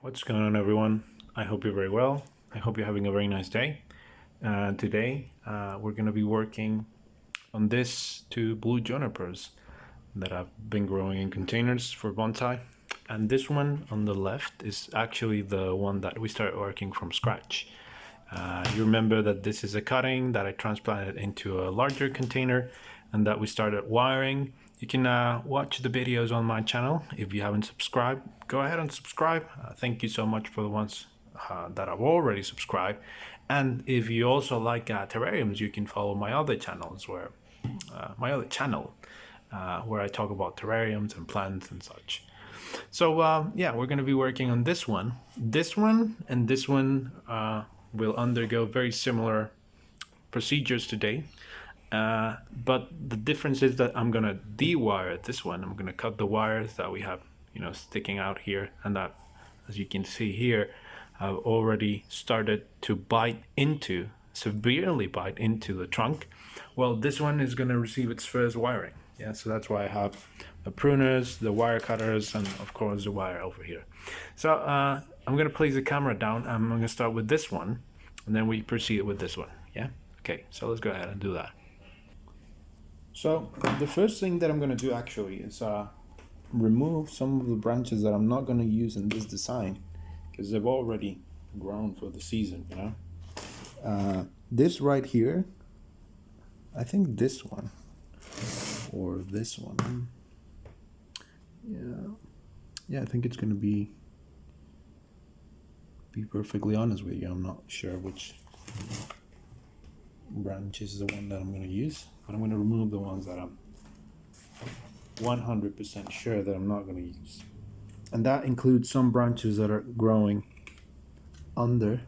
What's going on, everyone? I hope you're very well. I hope you're having a very nice day. Today, we're going to be working on these two blue junipers that I've been growing in containers for bonsai. And this one on the left is actually the one that we started working from scratch. You remember that this is a cutting that I transplanted into a larger container and that we started wiring. You can watch the videos on my channel. If you haven't subscribed, go ahead and subscribe. Thank you so much for the ones that have already subscribed. And if you also like terrariums, you can follow my other channels where where I talk about terrariums and plants and such. So yeah, we're going to be working on this one. This one and this one will undergo very similar procedures today. But the difference is that I'm gonna de-wire this one. I'm gonna cut the wires that we have, sticking out here, and that, as you can see here, have already started to severely bite into the trunk. Well, this one is gonna receive its first wiring. Yeah, so that's why I have the pruners, the wire cutters, and of course the wire over here. So I'm gonna place the camera down. I'm gonna start with this one, and then we proceed with this one. Yeah. Okay. So let's go ahead and do that. So the first thing that I'm going to do actually is remove some of the branches that I'm not going to use in this design because they've already grown for the season, This right here, I think this one or this one, yeah, I think it's going to be perfectly honest with you, I'm not sure which branch is the one that I'm going to use, but I'm going to remove the ones that I'm 100% sure that I'm not going to use, and that includes some branches that are growing under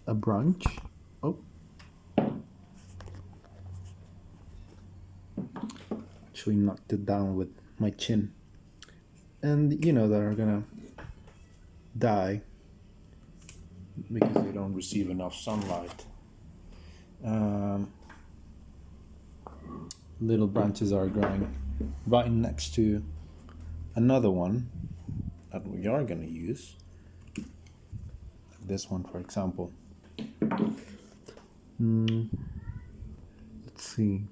a branch. Actually knocked it down with my chin, and that are gonna die because they don't receive enough sunlight. Little branches are growing right next to another one that we are going to use. This one, for example. Let's see.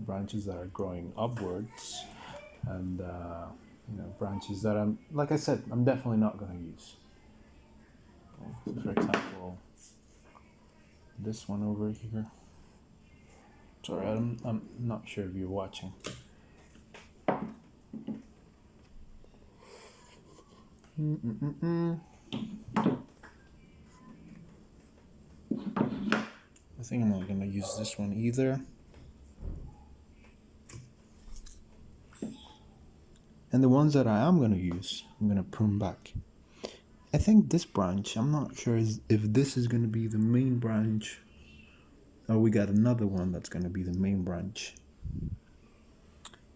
Branches that are growing upwards, and branches that like I said, I'm definitely not going to use. Okay, so for example, this one over here. Sorry, I'm not sure if you're watching. I think I'm not going to use this one either. And the ones that I am going to use, I'm going to prune back. I think this branch, I'm not sure if this is going to be the main branch, or we got another one that's going to be the main branch.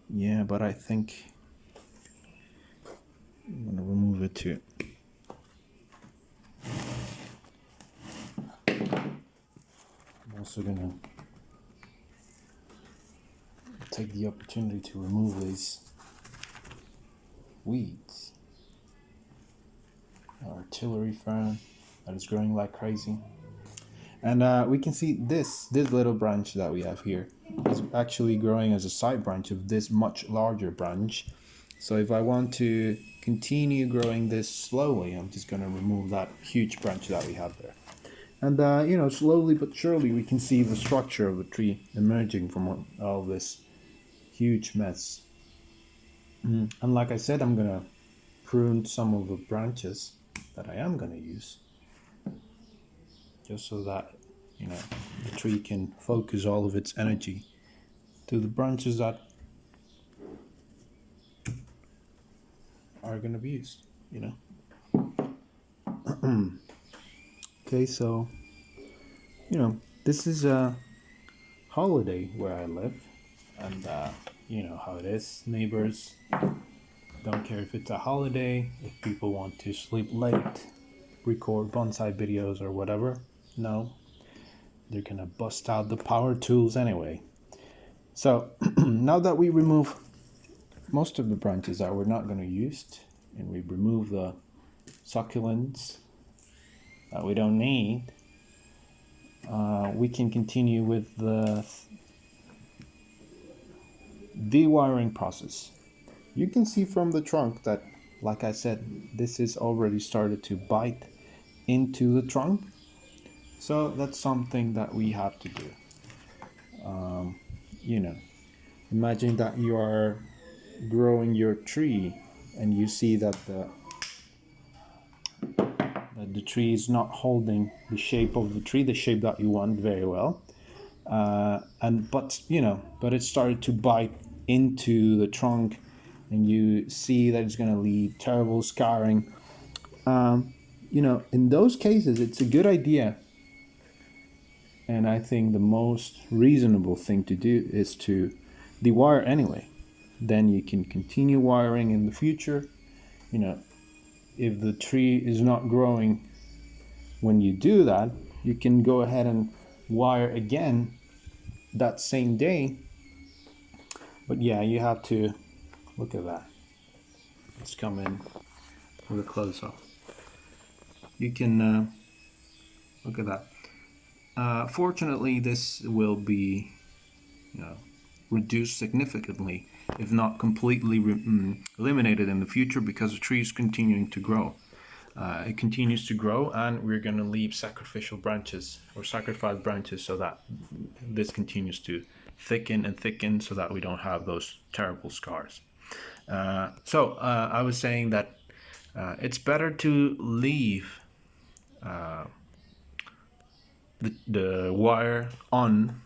Yeah, but I think I'm going to remove it too. I'm also going to take the opportunity to remove these weeds. Artillery fern that is growing like crazy, and we can see this little branch that we have here is actually growing as a side branch of this much larger branch. So if I want to continue growing this slowly, I'm just going to remove that huge branch that we have there, and slowly but surely we can see the structure of the tree emerging from all this huge mess. And like I said, I'm gonna prune some of the branches that I am going to use, just so that the tree can focus all of its energy to the branches that are going to be used. Okay, so this is a holiday where I live, and you know how it is, neighbors don't care if it's a holiday, if people want to sleep late, record bonsai videos or whatever. No, they're gonna bust out the power tools anyway. So now that we remove most of the branches that we're not gonna use, and we remove the succulents that we don't need, we can continue with the dewiring process. You can see from the trunk that, like I said, this is already started to bite into the trunk. So that's something that we have to do. You know, imagine that you are growing your tree and you see that the tree is not holding the shape of the tree, the shape that you want very well. But it started to bite into the trunk, and you see that it's going to leave terrible scarring. In those cases, it's a good idea, and I think the most reasonable thing to do is to dewire anyway. Then you can continue wiring in the future. If the tree is not growing when you do that, you can go ahead and wire again that same day. But yeah, you have to look at that. Let's come in with a close up. You can look at that. Fortunately, this will be reduced significantly, if not completely eliminated in the future, because the tree is continuing to grow. It continues to grow, and we're going to leave sacrificial branches or sacrificed branches so that this continues to thicken and thicken, so that we don't have those terrible scars. So I was saying that it's better to leave the wire on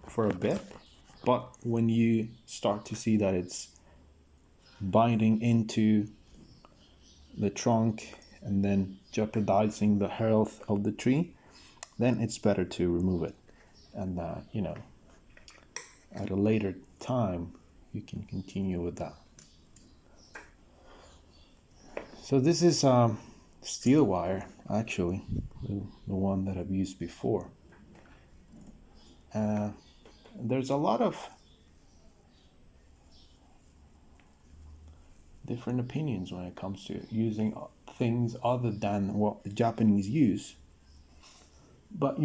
for a bit, but when you start to see that it's binding into the trunk and then jeopardizing the health of the tree, then it's better to remove it. And at a later time you can continue with that. So this is steel wire, actually, the one that I've used before. There's a lot of different opinions when it comes to using things other than what the Japanese use. But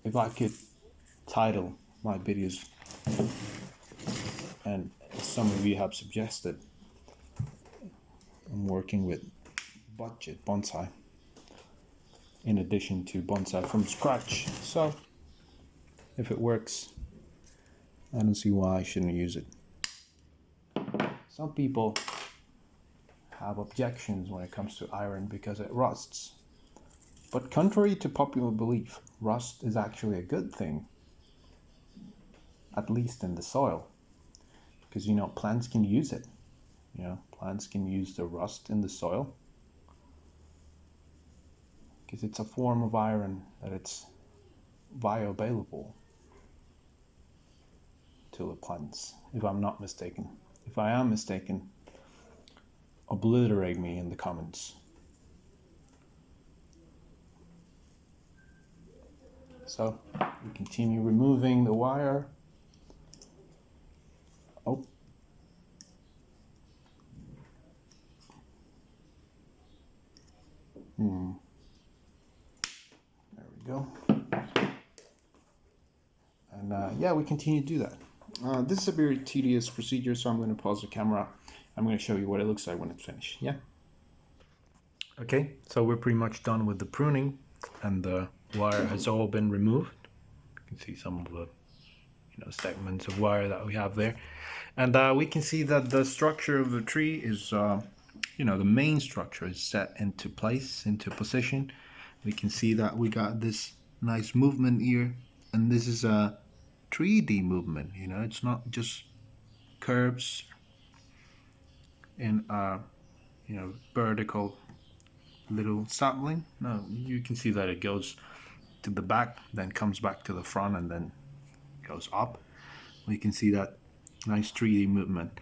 if I could title my videos, and some of you have suggested, I'm working with budget bonsai in addition to bonsai from scratch. So if it works, I don't see why I shouldn't use it. Some people have objections when it comes to iron because it rusts. But contrary to popular belief, rust is actually a good thing, at least in the soil, because plants can use it. Plants can use the rust in the soil because it's a form of iron that it's bioavailable to the plants, if I'm not mistaken. If I am mistaken, obliterate me in the comments. So we continue removing the wire. Oh. There we go. And yeah, we continue to do that. This is a very tedious procedure, so I'm going to pause the camera. I'm going to show you what it looks like when it's finished. Yeah. Okay, so we're pretty much done with the pruning, and the wire has all been removed. You can see some of the segments of wire that we have there, and we can see that the structure of the tree is the main structure is set into place, into position. We can see that we got this nice movement here, and this is a 3D movement. It's not just curves in vertical little sapling. No, you can see that it goes to the back, then comes back to the front, and then goes up. We can see that nice 3D movement.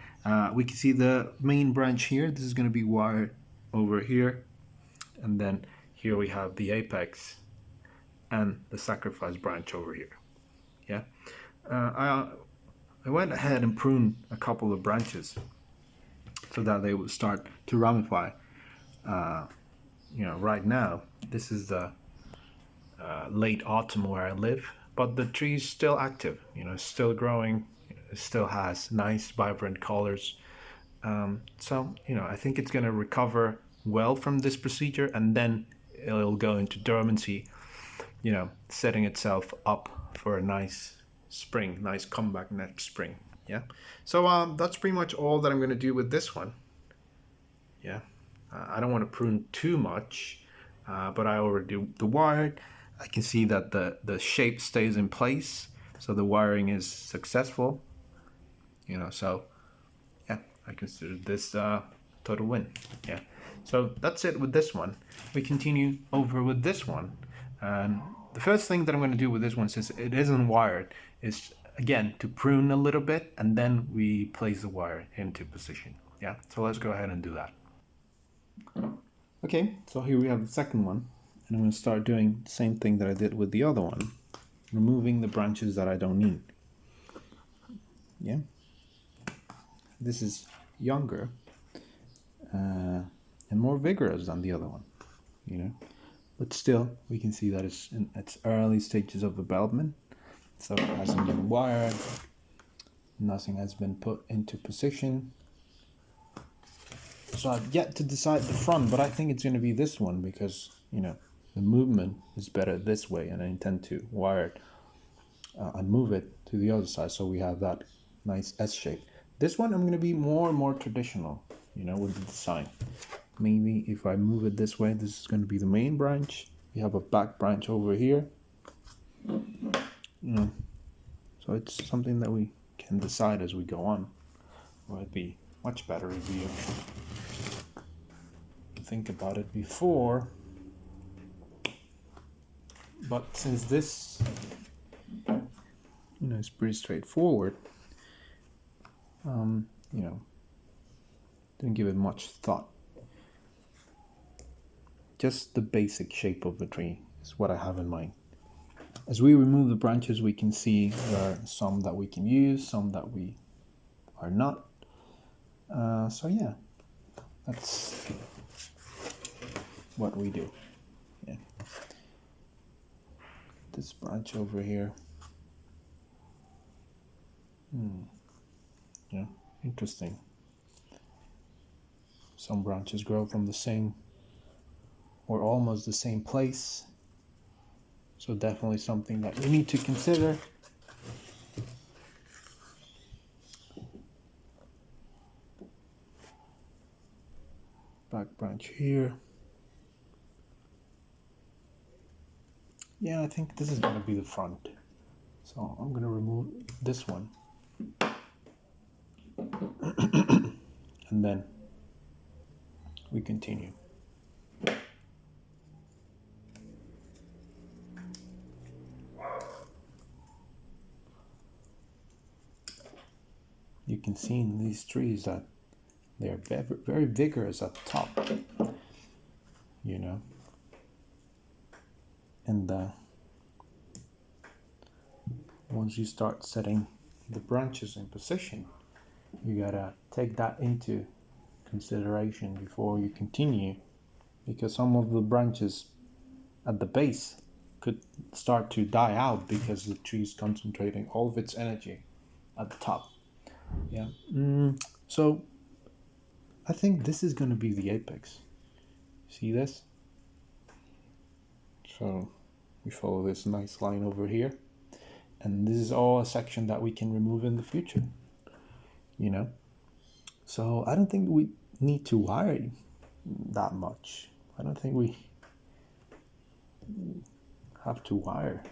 We can see the main branch here. This is going to be wired over here, and then here we have the apex, and the sacrifice branch over here. Yeah, I went ahead and pruned a couple of branches so that they would start to ramify. Right now this is the late autumn where I live, but the tree is still active. Still growing. It still has nice, vibrant colors. So I think it's going to recover well from this procedure, and then it'll go into dormancy, setting itself up for a nice spring, nice comeback next spring. Yeah. So that's pretty much all that I'm going to do with this one. Yeah. I don't want to prune too much, but I already do the wire. I can see that the shape stays in place, so the wiring is successful. So yeah, I consider this total win. Yeah. So that's it with this one. We continue over with this one, and the first thing that I'm going to do with this one, since it isn't wired, is again to prune a little bit, and then we place the wire into position. Yeah. So let's go ahead and do that. Okay, so here we have the second one, and I'm going to start doing the same thing that I did with the other one, removing the branches that I don't need. Yeah, this is younger and more vigorous than the other one, but still we can see that it's in its early stages of development, so it hasn't been wired, nothing has been put into position. So I've yet to decide the front, but I think it's going to be this one because, the movement is better this way, and I intend to wire it and move it to the other side so we have that nice S shape. This one I'm going to be more and more traditional, with the design. Maybe if I move it this way, this is going to be the main branch. We have a back branch over here. So it's something that we can decide as we go on. Or it'd be much better if you think about it before, but since this is pretty straightforward, didn't give it much thought. Just the basic shape of the tree is what I have in mind. As we remove the branches, we can see there are some that we can use, some that we are not. So yeah, that's what we do. Yeah. This branch over here. Yeah, interesting. Some branches grow from the same or almost the same place. So definitely something that we need to consider. Back branch here. Yeah, I think this is going to be the front. So I'm going to remove this one. And then we continue. You can see in these trees that they're very, very vigorous at the top, and once you start setting the branches in position, you gotta take that into consideration before you continue, because some of the branches at the base could start to die out because the tree is concentrating all of its energy at the top. Yeah. So I think this is going to be the apex. See this? So we follow this nice line over here, and this is all a section that we can remove in the future, So I don't think we need to wire that much. I don't think we have to wire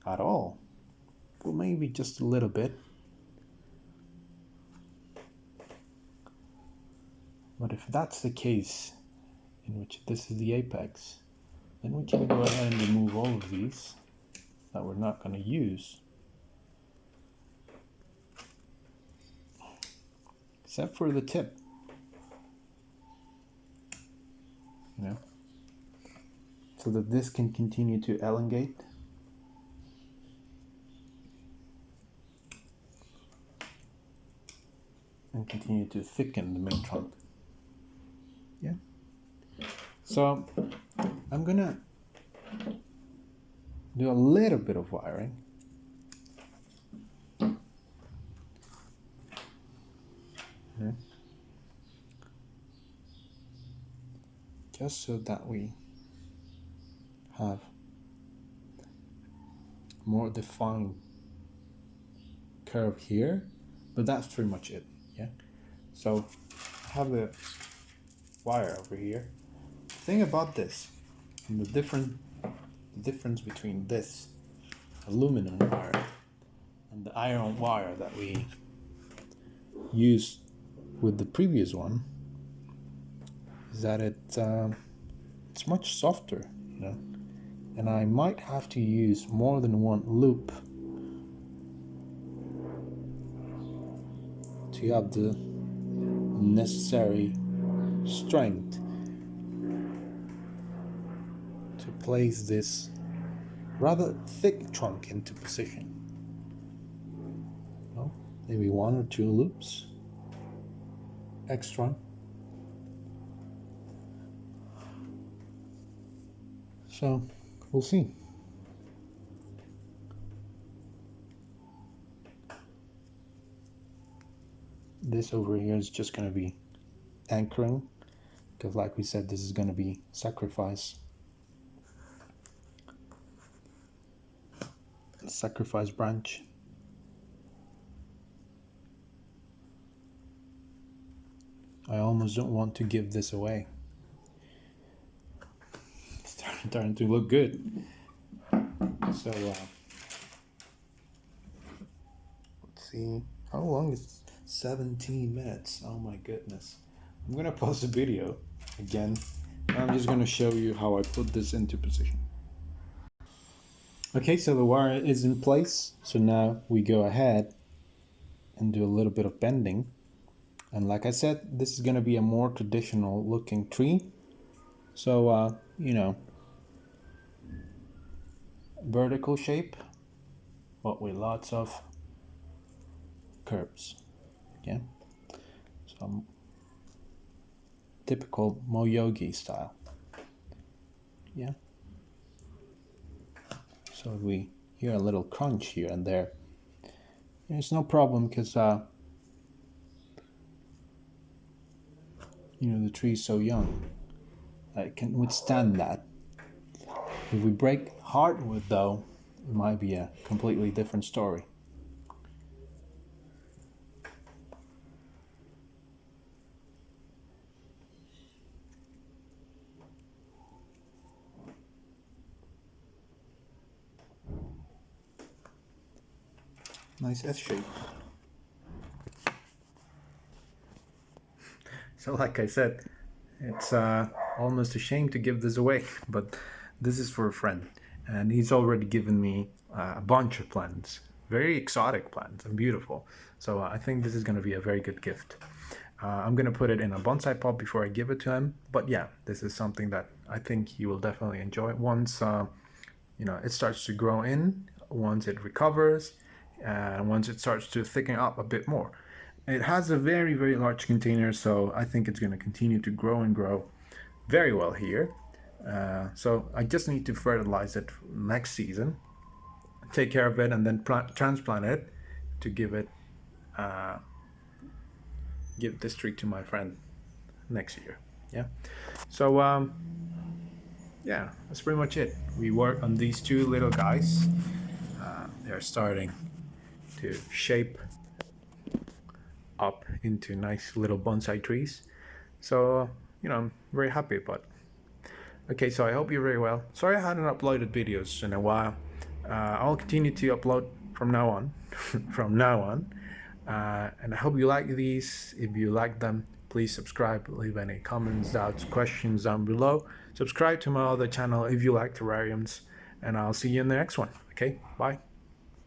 at all. Well, maybe just a little bit. But if that's the case, in which this is the apex, then we can go ahead and remove all of these that we're not going to use. Except for the tip. so that this can continue to elongate. And continue to thicken the main trunk. Yeah. So I'm gonna do a little bit of wiring. Yeah. Just so that we have more defined curve here, but that's pretty much it. Yeah. So I have the wire over here. The thing about this, and the difference between this aluminum wire and the iron wire that we used with the previous one, is that it's much softer, you know, and I might have to use more than one loop to have the necessary strength to place this rather thick trunk into position. Well, maybe 1 or 2 loops extra. So we'll see. This over here is just going to be anchoring, because like we said, this is going to be sacrifice branch. I almost don't want to give this away. It's starting to look good. So let's see, how long is 17 minutes? Oh my goodness. I'm gonna pause the video again. I'm just gonna show you how I put this into position. Okay, so the wire is in place. So now we go ahead and do a little bit of bending. And like I said, this is gonna be a more traditional looking tree. So, you know, vertical shape, but with lots of curves. Yeah, some typical Moyogi style. Yeah. So we hear a little crunch here and there. It's no problem because you know, the tree is so young that it can withstand that. If we break hardwood though, it might be a completely different story. Nice S shape. So like I said, it's almost a shame to give this away, but this is for a friend, and he's already given me a bunch of plants, very exotic plants and beautiful. So I think this is going to be a very good gift. I'm going to put it in a bonsai pot before I give it to him, but yeah, this is something that I think he will definitely enjoy once you know, it starts to grow in, once it recovers, and once it starts to thicken up a bit more. It has a very, very large container, so I think it's going to continue to grow and grow very well here. So I just need to fertilize it next season, take care of it, and then transplant it to give this tree to my friend next year. Yeah. So yeah, that's pretty much it. We work on these two little guys. They're starting to shape up into nice little bonsai trees. So you know, I'm very happy about it. Okay, so I hope you're very well. Sorry I hadn't uploaded videos in a while. I'll continue to upload from now on. And I hope you like these. If you like them, please subscribe, leave any comments, doubts, questions down below. Subscribe to my other channel if you like terrariums, and I'll see you in the next one. Okay, bye.